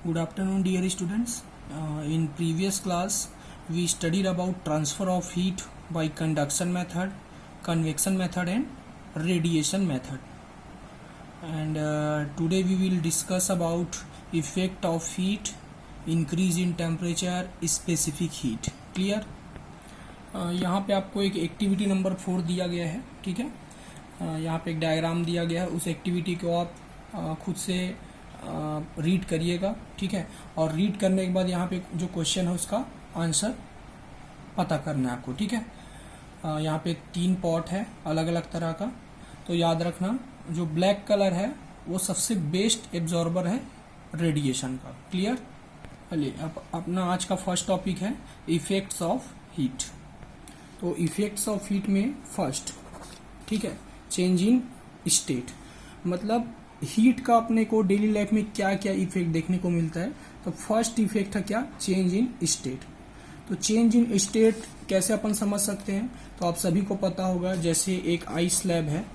Good afternoon, dear students. In previous class, we studied about transfer of heat by conduction method, convection method, and radiation method. And today we will discuss about effect of heat, increase in temperature, specific heat. Clear? यहाँ पे आपको एक activity number 4 दिया गया है, ठीक है. यहाँ पे एक डायग्राम दिया गया है, उस एक्टिविटी को आप खुद से रीड करिएगा, ठीक है. और रीड करने के बाद यहाँ पे जो क्वेश्चन है उसका आंसर पता करना है आपको, ठीक है. यहाँ पे 3 पॉट है अलग अलग तरह का. तो याद रखना, जो ब्लैक कलर है वो सबसे बेस्ट एब्जॉर्बर है रेडिएशन का. क्लियर? चलिए अब अपना आज का फर्स्ट टॉपिक है इफेक्ट्स ऑफ हीट. तो इफेक्ट्स ऑफ हीट में फर्स्ट, ठीक है, चेंज इन स्टेट. मतलब हीट का अपने को डेली लाइफ में क्या क्या इफेक्ट देखने को मिलता है. तो फर्स्ट इफेक्ट है क्या? Change in state. तो चेंज इन स्टेट कैसे अपन समझ सकते हैं? तो आप सभी को पता होगा, जैसे एक आइस स्लैब है,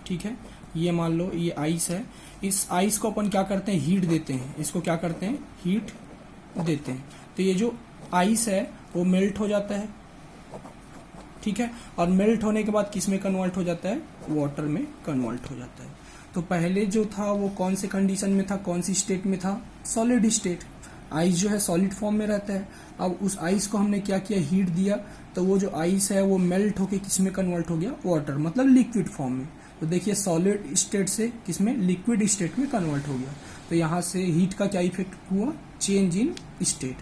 ठीक है, ये मान लो ये आइस है. इस आइस को अपन क्या करते हैं? हीट देते हैं. इसको क्या करते हैं? हीट देते हैं. तो ये जो आइस है वो मेल्ट हो जाता है, ठीक है. और मेल्ट होने के बाद किस में कन्वर्ट हो जाता है? वाटर में कन्वर्ट हो जाता है. तो पहले जो था वो कौन से कंडीशन में था, कौन सी स्टेट में था? Solid state. आइस जो है सॉलिड फॉर्म में रहता है. अब उस आइस को हमने क्या किया? हीट दिया. तो वो जो आइस है वो मेल्ट होके किस में कन्वर्ट हो गया? वाटर, मतलब लिक्विड फॉर्म में. तो देखिए सॉलिड स्टेट से किसमें? लिक्विड स्टेट में कन्वर्ट हो गया. तो यहाँ से हीट का क्या इफेक्ट हुआ? Change in state.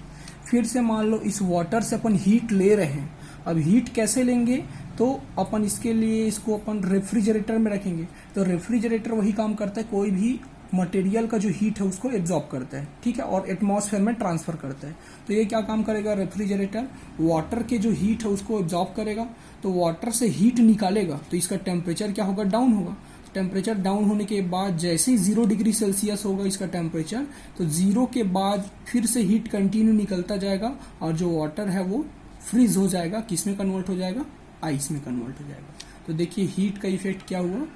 फिर से मान लो इस वाटर से अपन हीट ले रहे हैं. अब हीट कैसे लेंगे? तो अपन इसके लिए इसको अपन रेफ्रिजरेटर में रखेंगे. तो रेफ्रिजरेटर वही काम करता है, कोई भी मटेरियल का जो हीट है उसको एब्जॉर्ब करता है, ठीक है, और एटमॉस्फेयर में ट्रांसफर करता है. तो ये क्या काम करेगा? रेफ्रिजरेटर वाटर के जो हीट है उसको एब्जॉर्ब करेगा. तो वाटर से हीट निकालेगा तो इसका टेम्परेचर क्या होगा? डाउन होगा. टेम्परेचर डाउन होने के बाद जैसे ही 0 डिग्री सेल्सियस होगा इसका टेम्परेचर, तो 0 के बाद फिर से हीट कंटिन्यू निकलता जाएगा और जो वाटर है वो फ्रीज हो जाएगा. किस में कन्वर्ट हो जाएगा? आइस में कन्वर्ट हो जाएगा. तो देखिए हीट का इफेक्ट क्या हुआ?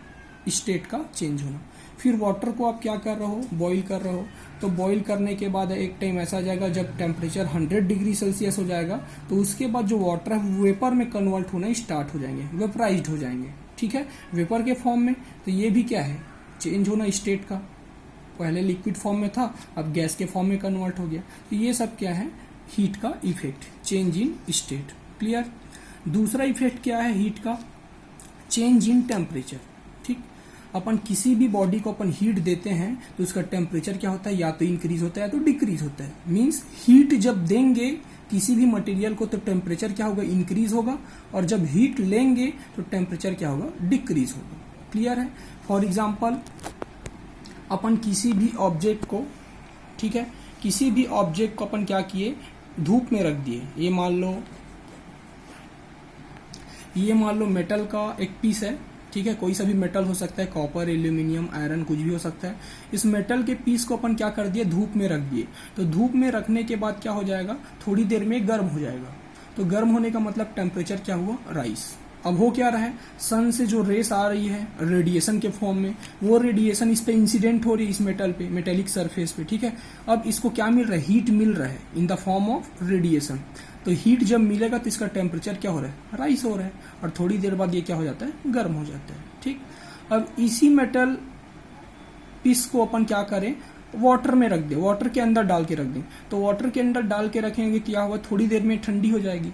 स्टेट का चेंज होना. फिर वाटर को आप क्या कर रहे हो? बॉईल कर रहे हो. तो बॉईल करने के बाद एक टाइम ऐसा आ जाएगा जब टेम्परेचर 100 डिग्री सेल्सियस हो जाएगा, तो उसके बाद जो वाटर है वेपर में कन्वर्ट होना स्टार्ट हो जाएंगे, वेपराइज्ड हो जाएंगे, ठीक है, वेपर के फॉर्म में. तो ये भी क्या है? चेंज होना स्टेट का. पहले लिक्विड फॉर्म में था, अब गैस के फॉर्म में कन्वर्ट हो गया. तो ये सब क्या है? हीट का effect, change in state. Clear? दूसरा इफेक्ट क्या है हीट का? Change in temperature. ठीक, अपन किसी भी बॉडी को अपन हीट देते हैं तो उसका टेम्परेचर क्या होता है? या तो इंक्रीज होता है या तो डिक्रीज होता है. मींस हीट जब देंगे किसी भी मटेरियल को तो टेम्परेचर क्या होगा? इंक्रीज होगा. और जब हीट लेंगे तो टेम्परेचर क्या होगा? डिक्रीज होगा. क्लियर है? फॉर एग्जाम्पल अपन किसी भी ऑब्जेक्ट को, ठीक है, किसी भी ऑब्जेक्ट को अपन क्या किए? धूप में रख दिए. ये मान लो मेटल का एक पीस है, ठीक है, कोई सा भी मेटल हो सकता है, कॉपर, एल्यूमिनियम, आयरन, कुछ भी हो सकता है. इस मेटल के पीस को अपन क्या कर दिए? धूप में रख दिए. तो धूप में रखने के बाद क्या हो जाएगा? थोड़ी देर में गर्म हो जाएगा. तो गर्म होने का मतलब टेम्परेचर क्या हुआ? राइज. अब हो क्या रहा है? सन से जो रेस आ रही है रेडिएशन के फॉर्म में, वो रेडिएशन इस पे इंसिडेंट हो रही है, इस मेटल पे, मेटेलिक सरफेस पे, ठीक है. अब इसको क्या मिल रहा है? हीट मिल रहा है in the form of radiation. तो हीट जब मिलेगा तो इसका टेम्परेचर क्या हो रहा है? राइज हो रहा है. और थोड़ी देर बाद ये क्या हो जाता है? गर्म हो जाता है. ठीक. अब इसी मेटल पीस को अपन क्या करें? वाटर में रख दे, वाटर के अंदर डाल के रख दें. तो वाटर के अंदर डाल के रखेंगे, क्या हुआ? थोड़ी देर में ठंडी हो जाएगी.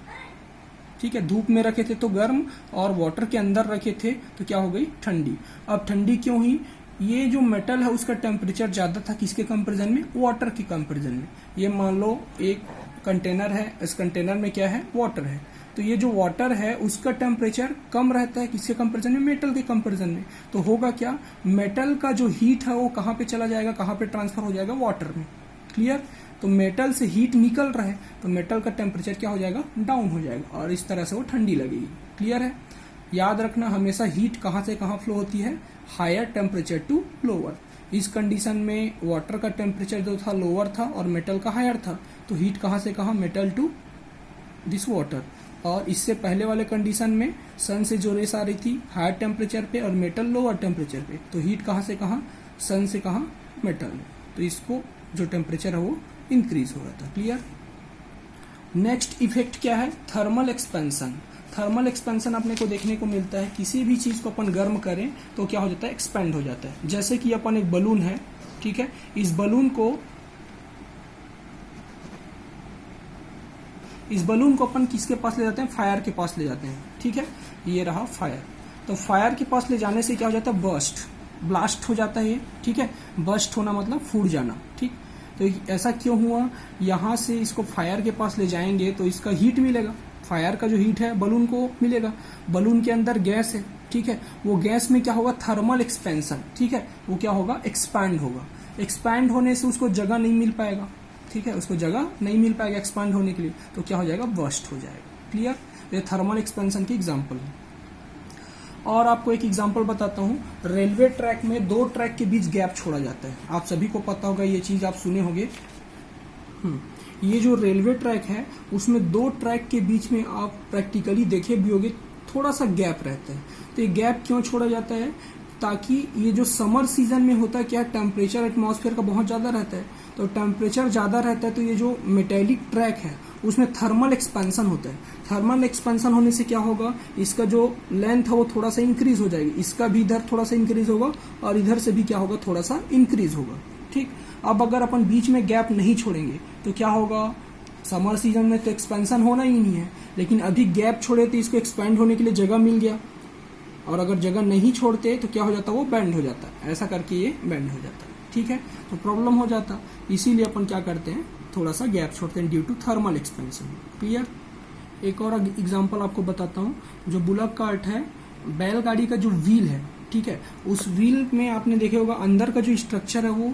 ठीक है, धूप में रखे थे तो गर्म, और वाटर के अंदर रखे थे तो क्या हो गई? ठंडी. अब ठंडी क्यों हुई? ये जो मेटल है उसका टेम्परेचर ज्यादा था किसके कंपेरिजन में? वाटर के कंपेरिजन में. ये मान लो एक कंटेनर है, इस कंटेनर में क्या है? वाटर है. तो ये जो वाटर है उसका टेम्परेचर कम रहता है किसके कंपेरिजन में? मेटल के कंपेरिजन में. तो होगा क्या? मेटल का जो हीट है वो कहाँ पे चला जाएगा? कहाँ पे ट्रांसफर हो जाएगा? वाटर में. क्लियर? तो मेटल से हीट निकल रहा है तो मेटल का टेम्परेचर क्या हो जाएगा? डाउन हो जाएगा, और इस तरह से वो ठंडी लगेगी. क्लियर है? याद रखना, हमेशा हीट कहाँ से कहाँ फ्लो होती है? Higher temperature to lower. इस कंडीशन में वाटर का टेम्परेचर जो था लोअर था और मेटल का हायर था, तो हीट कहाँ से कहाँ? Metal to this water. और इससे पहले वाले कंडीशन में सन से जो रेस आ रही थी हायर टेम्परेचर पे और मेटल लोअर टेम्परेचर पे, तो हीट कहाँ से कहाँ? सन से कहाँ? मेटल में. तो इसको जो टेम्परेचर है वो इंक्रीज हो रहा था। क्लियर। नेक्स्ट इफेक्ट क्या है, थर्मल एक्सपेंशन। थर्मल एक्सपेंशन अपने को देखने को मिलता है, किसी भी चीज को अपन गर्म करें तो क्या हो जाता है, एक्सपेंड हो जाता है। जैसे कि अपन एक बलून है, ठीक है, इस बलून को अपन किसके पास ले जाते हैं, फायर के पास ले जाते हैं, ठीक है, ये रहा फायर। तो फायर के पास ले जाने से क्या हो जाता है, ब्लास्ट हो जाता है ये, ठीक है। बर्स्ट होना मतलब फूट जाना, ठीक। तो ऐसा क्यों हुआ, यहां से इसको फायर के पास ले जाएंगे तो इसका हीट मिलेगा, फायर का जो हीट है बलून को मिलेगा। बलून के अंदर गैस है, ठीक है, वो गैस में क्या होगा, थर्मल एक्सपेंशन, ठीक है, वो क्या होगा, एक्सपैंड होगा। एक्सपैंड होने से उसको जगह नहीं मिल पाएगा, ठीक है, उसको जगह नहीं मिल पाएगा एक्सपैंड होने के लिए, तो क्या हो जाएगा, बर्स्ट हो जाएगा। क्लियर। ये थर्मल एक्सपेंशन की एग्जांपल है। और आपको एक एग्जांपल बताता हूं, रेलवे ट्रैक में 2 ट्रैक के बीच गैप छोड़ा जाता है, आप सभी को पता होगा, ये चीज आप सुने होंगे। ये जो रेलवे ट्रैक है उसमें 2 ट्रैक के बीच में आप प्रैक्टिकली देखे भी होंगे, थोड़ा सा गैप रहता है। तो ये गैप क्यों छोड़ा जाता है, ताकि ये जो समर सीजन में होता है क्या, टेम्परेचर एटमॉस्फेयर का बहुत ज्यादा रहता है, तो टेम्परेचर ज्यादा रहता है तो ये जो मेटेलिक ट्रैक है उसमें थर्मल एक्सपेंशन होता है। थर्मल एक्सपेंशन होने से क्या होगा, इसका जो लेंथ है वो थोड़ा सा इंक्रीज हो जाएगी, इसका भी इधर थोड़ा सा इंक्रीज होगा और इधर से भी क्या होगा, थोड़ा सा इंक्रीज होगा, ठीक। अब अगर अपन बीच में गैप नहीं छोड़ेंगे तो क्या होगा, समर सीजन में तो एक्सपेंशन होना ही नहीं है, लेकिन अभी गैप छोड़े तो इसको एक्सपेंड होने के लिए जगह मिल गया, और अगर जगह नहीं छोड़ते तो क्या हो जाता, वो बेंड हो जाता, ऐसा करके ये बेंड हो जाता, ठीक है, तो प्रॉब्लम हो जाता। इसीलिए अपन क्या करते हैं, थोड़ा सा गैप छोड़ते हैं due to thermal expansion. Clear. एक और एग्जांपल आपको बताता हूँ, जो बुलक कार्ट है, बैलगाड़ी का जो व्हील है, ठीक है, उस व्हील में आपने देखे होगा अंदर का जो स्ट्रक्चर है वो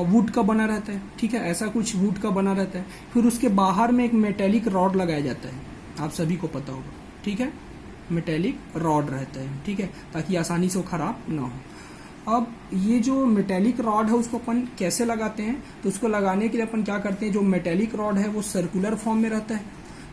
वुड का बना रहता है, ठीक है, ऐसा कुछ वुड का बना रहता है। फिर उसके बाहर में एक मेटेलिक रॉड लगाया जाता है, आप सभी को पता होगा, ठीक है, मेटेलिक रॉड रहता है, ठीक है, ताकि आसानी से वो खराब ना हो। अब ये जो मेटेलिक रॉड है उसको अपन कैसे लगाते हैं, तो उसको लगाने के लिए अपन क्या करते हैं, जो मेटेलिक रॉड है वो सर्कुलर फॉर्म में रहता है,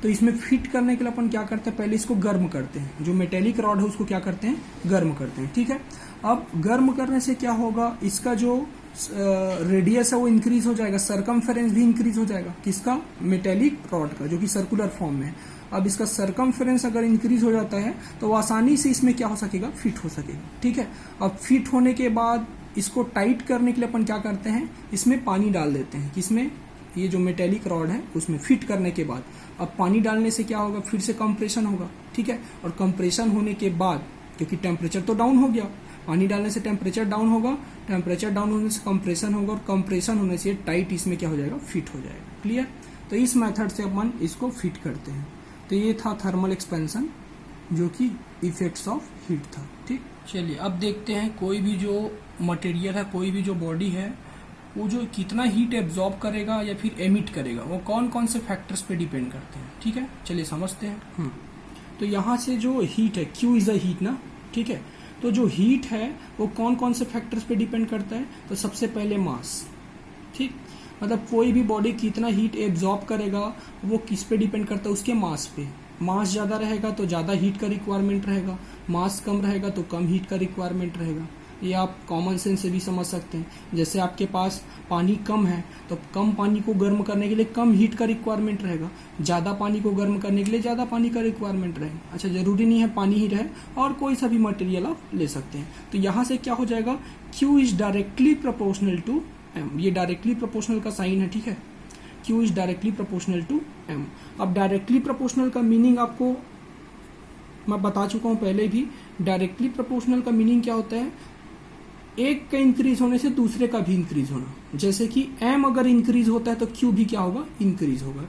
तो इसमें फिट करने के लिए अपन क्या करते हैं, पहले इसको गर्म करते हैं, जो मेटेलिक रॉड है उसको क्या करते हैं, गर्म करते हैं, ठीक है। अब गर्म करने से क्या होगा, इसका जो रेडियस है वो इंक्रीज हो जाएगा, सरकमफेरेंस भी इंक्रीज हो जाएगा, किसका, मेटेलिक रॉड का, जो कि सर्कुलर फॉर्म में है। अब इसका सरकमफेरेंस अगर इंक्रीज हो जाता है तो वो आसानी से इसमें क्या हो सकेगा, फिट हो सकेगा, ठीक है। अब फिट होने के बाद इसको टाइट करने के लिए अपन क्या करते हैं, इसमें पानी डाल देते हैं, किसमें, ये जो मेटेलिक रॉड है उसमें फिट करने के बाद। अब पानी डालने से क्या होगा, फिर से कंप्रेशन होगा, ठीक है, और कंप्रेशन होने के बाद क्योंकि टेम्परेचर तो डाउन हो गया, पानी डालने से टेम्परेचर डाउन होगा, टेम्परेचर डाउन होने से कंप्रेशन होगा, और कंप्रेशन होने से टाइट इसमें क्या हो जाएगा, फिट हो जाएगा। क्लियर। तो इस मेथड से अपन इसको फिट करते हैं। तो ये था थर्मल एक्सपेंशन, जो कि इफेक्ट्स ऑफ हीट था, ठीक। चलिए अब देखते हैं कोई भी जो मटेरियल है, कोई भी जो बॉडी है, वो जो कितना हीट एब्जॉर्ब करेगा या फिर एमिट करेगा, वो कौन कौन से फैक्टर्स पे डिपेंड करते हैं, ठीक है। चलिए समझते हैं। तो यहाँ से जो हीट है, Q इज अ हीट ना, ठीक है, तो जो हीट है वो कौन कौन से फैक्टर्स पे डिपेंड करता है, तो सबसे पहले मास, ठीक, मतलब कोई भी बॉडी कितना हीट एब्जॉर्ब करेगा वो किस पे डिपेंड करता है, उसके मास पे। मास ज्यादा रहेगा तो ज्यादा हीट का रिक्वायरमेंट रहेगा, मास कम रहेगा तो कम हीट का रिक्वायरमेंट रहेगा। ये आप कॉमन सेंस से भी समझ सकते हैं। जैसे आपके पास पानी कम है तो कम पानी को गर्म करने के लिए कम हीट का रिक्वायरमेंट रहेगा, ज्यादा पानी को गर्म करने के लिए ज्यादा पानी का रिक्वायरमेंट रहेगा। अच्छा, जरूरी नहीं है पानी ही रहे, और कोई सा भी मटेरियल आप ले सकते हैं। तो यहाँ से क्या हो जाएगा, Q is directly proportional to M। ये डायरेक्टली प्रोपोर्शनल का साइन है, ठीक है, Q is directly proportional to M। अब डायरेक्टली प्रोपोर्शनल का मीनिंग आपको मैं बता चुका हूं पहले भी। डायरेक्टली प्रोपोर्शनल का मीनिंग क्या होता है, एक का इंक्रीज होने से दूसरे का भी इंक्रीज होना। जैसे कि M अगर इंक्रीज होता है तो Q भी क्या होगा, इंक्रीज होगा।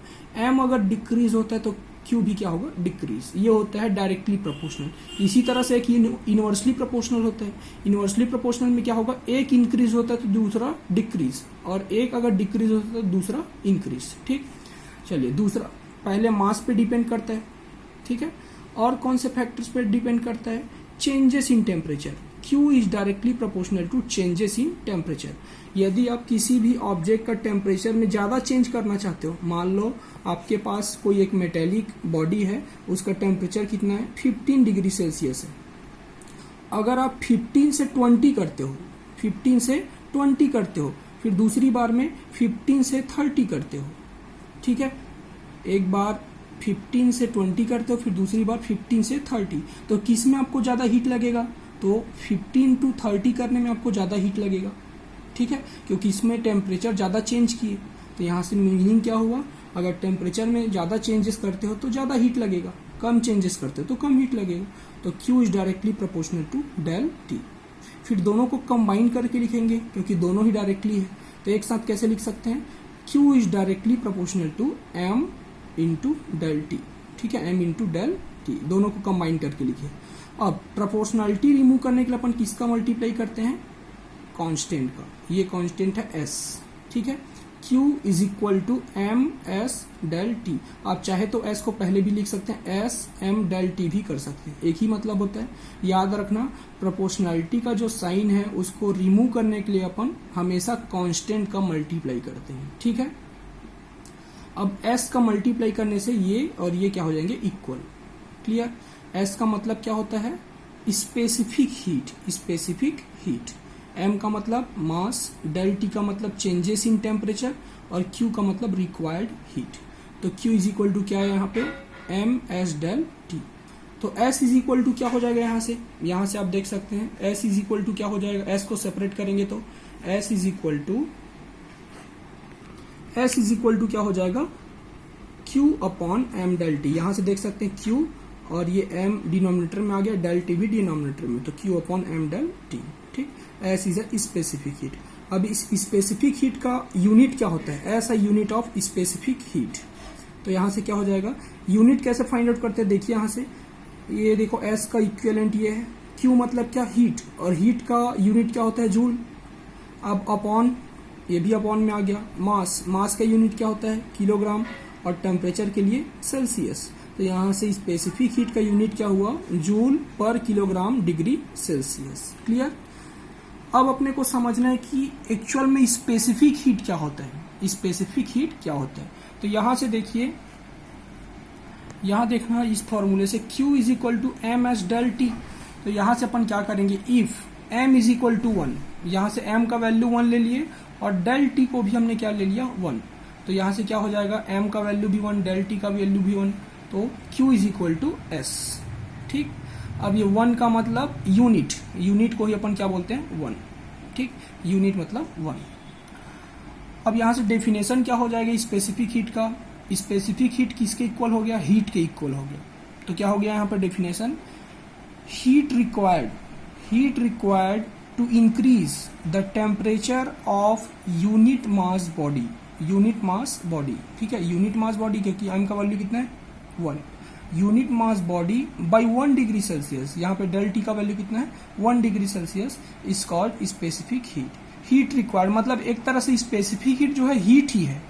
M अगर डिक्रीज होता है तो Q भी क्या होगा, डिक्रीज। ये होता है डायरेक्टली प्रोपोर्शनल। इसी तरह से एक इनवर्सली प्रोपोर्शनल होता है। इनवर्सली प्रोपोर्शनल में क्या होगा, एक इंक्रीज होता है तो दूसरा डिक्रीज, और एक अगर डिक्रीज होता है तो दूसरा इंक्रीज, ठीक। चलिए दूसरा, पहले मास पे डिपेंड करता है, ठीक है, और कौन से फैक्टर्स पे डिपेंड करता है, changes in temperature. Q is directly proportional to changes in temperature. यदि आप किसी भी ऑब्जेक्ट का टेम्परेचर में ज्यादा चेंज करना चाहते हो, मान लो आपके पास कोई एक मेटेलिक बॉडी है, उसका टेम्परेचर कितना है, 15 डिग्री सेल्सियस है। अगर आप 15 से 20 करते हो, 15 से 20 करते हो, फिर दूसरी बार में 15 से 30 करते हो, ठीक है। एक बार 15 से 20 करते हो, फिर दूसरी बार 15 से 30, तो किस में आपको ज़्यादा हीट लगेगा? तो 15 to 30 करने में आपको ज़्यादा हीट लगेगा, ठीक है, क्योंकि इसमें टेम्परेचर ज़्यादा चेंज किए। तो यहाँ से मीनिंग क्या हुआ? अगर टेम्परेचर में ज़्यादा चेंजेस करते हो तो ज़्यादा हीट लगेगा, कम चेंजेस करते हो तो कम हीट लगेगा। तो Q is directly proportional to del T। फिर दोनों को कंबाइन करके लिखेंगे क्योंकि दोनों ही डायरेक्टली है, तो एक साथ कैसे लिख सकते हैं? Q is directly proportional to M into del T, ठीक है, M इंटू डेल T, दोनों को कंबाइन करके लिखे। अब प्रोपोर्शनलिटी रिमूव करने के लिए अपन किसका मल्टीप्लाई करते हैं? कांस्टेंट का। ये कांस्टेंट है S, ठीक है। Q is equal to M S del T. आप चाहे तो S को पहले भी लिख सकते हैं, S M डेल T भी कर सकते हैं, एक ही मतलब होता है। याद रखना, प्रोपोर्शनलिटी का जो साइन है उसको रिमूव करने के लिए अपन हमेशा कांस्टेंट का मल्टीप्लाई करते हैं, ठीक है। अब S का मल्टीप्लाई करने से ये और ये क्या हो जाएंगे? इक्वल। क्लियर? S का मतलब क्या होता है? Specific heat, specific heat. M का मतलब मास, डेल T का मतलब चेंजेस इन टेम्परेचर, और Q का मतलब रिक्वायर्ड हीट। तो Q इज इक्वल टू क्या है यहाँ पे? M S del T। तो S इज इक्वल टू क्या हो जाएगा? यहाँ से आप देख सकते हैं S इज इक्वल टू क्या हो जाएगा? S को सेपरेट करेंगे तो S इज इक्वल टू क्या हो जाएगा? Q upon M del T। यहाँ से देख सकते हैं Q और ये M डिनोमिनेटर में आ गया, डेल T भी डिनोमिनेटर में, तो Q upon M del T, ठीक। S is a specific heat. अब इस स्पेसिफिक हीट का यूनिट क्या होता है? S a unit of specific heat. तो यहाँ से क्या हो जाएगा? यूनिट कैसे फाइंड आउट करते हैं? देखिए यहाँ से, ये देखो S का इक्विवेलेंट ये है, Q मतलब क्या? हीट, और हीट का यूनिट क्या होता है? जूल। अब अपॉन, ये भी अपॉन में आ गया, मास, मास का यूनिट क्या होता है? किलोग्राम, और टेम्परेचर के लिए सेल्सियस। तो यहाँ से स्पेसिफिक हीट का यूनिट क्या हुआ? जूल पर किलोग्राम डिग्री सेल्सियस। क्लियर? अब अपने को समझना है कि एक्चुअल में स्पेसिफिक हीट क्या होता है, स्पेसिफिक हीट क्या होता है। तो यहाँ से देखिए, यहाँ देखना इस फॉर्मूले से Q is equal to M S del T. तो यहाँ से अपन क्या करेंगे? If m is equal to 1, यहाँ से m का वैल्यू 1 ले लिए और डेल t को भी हमने क्या ले लिया? 1। तो यहाँ से क्या हो जाएगा? m का वैल्यू भी 1, डेल t का वैल्यू भी 1, तो Q is equal to S, ठीक। अब ये 1 का मतलब यूनिट, यूनिट को ही अपन क्या बोलते हैं? 1, ठीक, यूनिट मतलब 1। अब यहाँ से डेफिनेशन क्या हो जाएगा स्पेसिफिक हीट का? स्पेसिफिक हीट किसके इक्वल हो गया? हीट के इक्वल हो गया। तो क्या हो गया यहाँ पर definition? Heat required to increase the temperature of unit mass body, unit mass body, ठीक है, यूनिट मास बॉडी, क्योंकि m का वैल्यू कितना है? 1। Unit mass body by 1 degree Celsius, यहाँ पे डेल टी का वैल्यू कितना है? 1 degree Celsius, is called specific heat. Heat required मतलब एक तरह से स्पेसिफिक हीट जो है हीट ही है,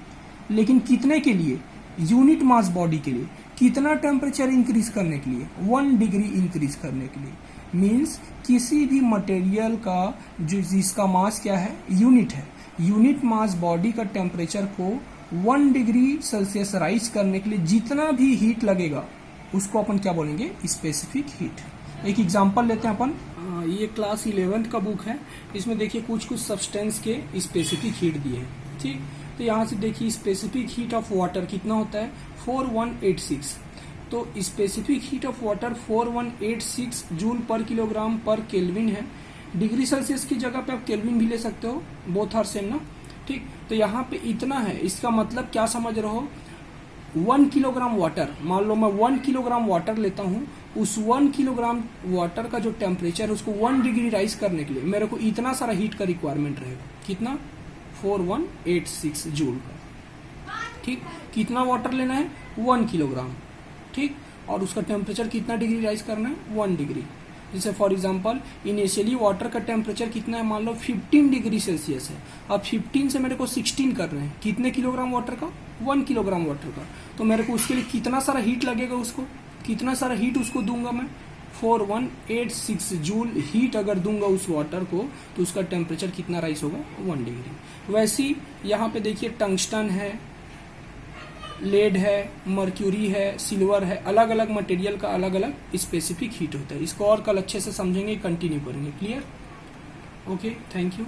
लेकिन कितने के लिए? यूनिट मास बॉडी के लिए। कितना टेम्परेचर इंक्रीज करने के लिए? 1 डिग्री इंक्रीज करने के लिए। मीन्स किसी भी मटेरियल का जो जिसका मास क्या है? यूनिट है, यूनिट मास बॉडी का टेम्परेचर को 1 डिग्री सेल्सियस राइज करने के लिए जितना भी हीट लगेगा उसको अपन क्या बोलेंगे? Specific heat. एक एग्जांपल लेते हैं अपन, ये क्लास 11th का बुक है, इसमें देखिए कुछ सब्सटेंस के स्पेसिफिक हीट दिए हैं, ठीक। तो यहाँ से देखिए स्पेसिफिक हीट ऑफ वाटर कितना होता है? 4186। तो specific heat of water 4186 joule पर किलोग्राम पर केल्विन है। डिग्री सेल्सियस की जगह पे आप केल्विन भी ले सकते हो, बोथ आर सेम ना, ठीक। तो यहाँ पे इतना है, इसका मतलब क्या समझ रहे हो? 1 किलोग्राम वाटर, मान लो मैं 1 किलोग्राम वाटर लेता हूँ, उस 1 किलोग्राम वाटर का जो टेम्परेचर है उसको 1 डिग्री राइज करने के लिए मेरे को इतना सारा हीट का रिक्वायरमेंट रहेगा। कितना? 4186 जूल का, ठीक। कितना वाटर लेना है? 1 किलोग्राम, ठीक। और उसका टेम्परेचर कितना डिग्री राइज करना है? 1 डिग्री। जैसे फॉर एग्जांपल इनिशियली वाटर का टेम्परेचर कितना है? मान लो 15 डिग्री सेल्सियस है। अब 15 से मेरे को 16 कर रहे हैं, कितने किलोग्राम वाटर का? 1 किलोग्राम वाटर का। तो मेरे को उसके लिए कितना सारा हीट लगेगा? उसको कितना सारा हीट उसको दूंगा मैं? 4186 जूल हीट अगर दूंगा उस वाटर को, तो उसका टेम्परेचर कितना राइज होगा? 1 डिग्री। वैसे ही यहाँ पे देखिए टंगस्टन है, लेड है, मर्क्यूरी है, सिल्वर है, अलग अलग मटेरियल का अलग अलग स्पेसिफिक हीट होता है। इसको और कल अच्छे से समझेंगे, कंटिन्यू करेंगे। क्लियर? Okay, thank you.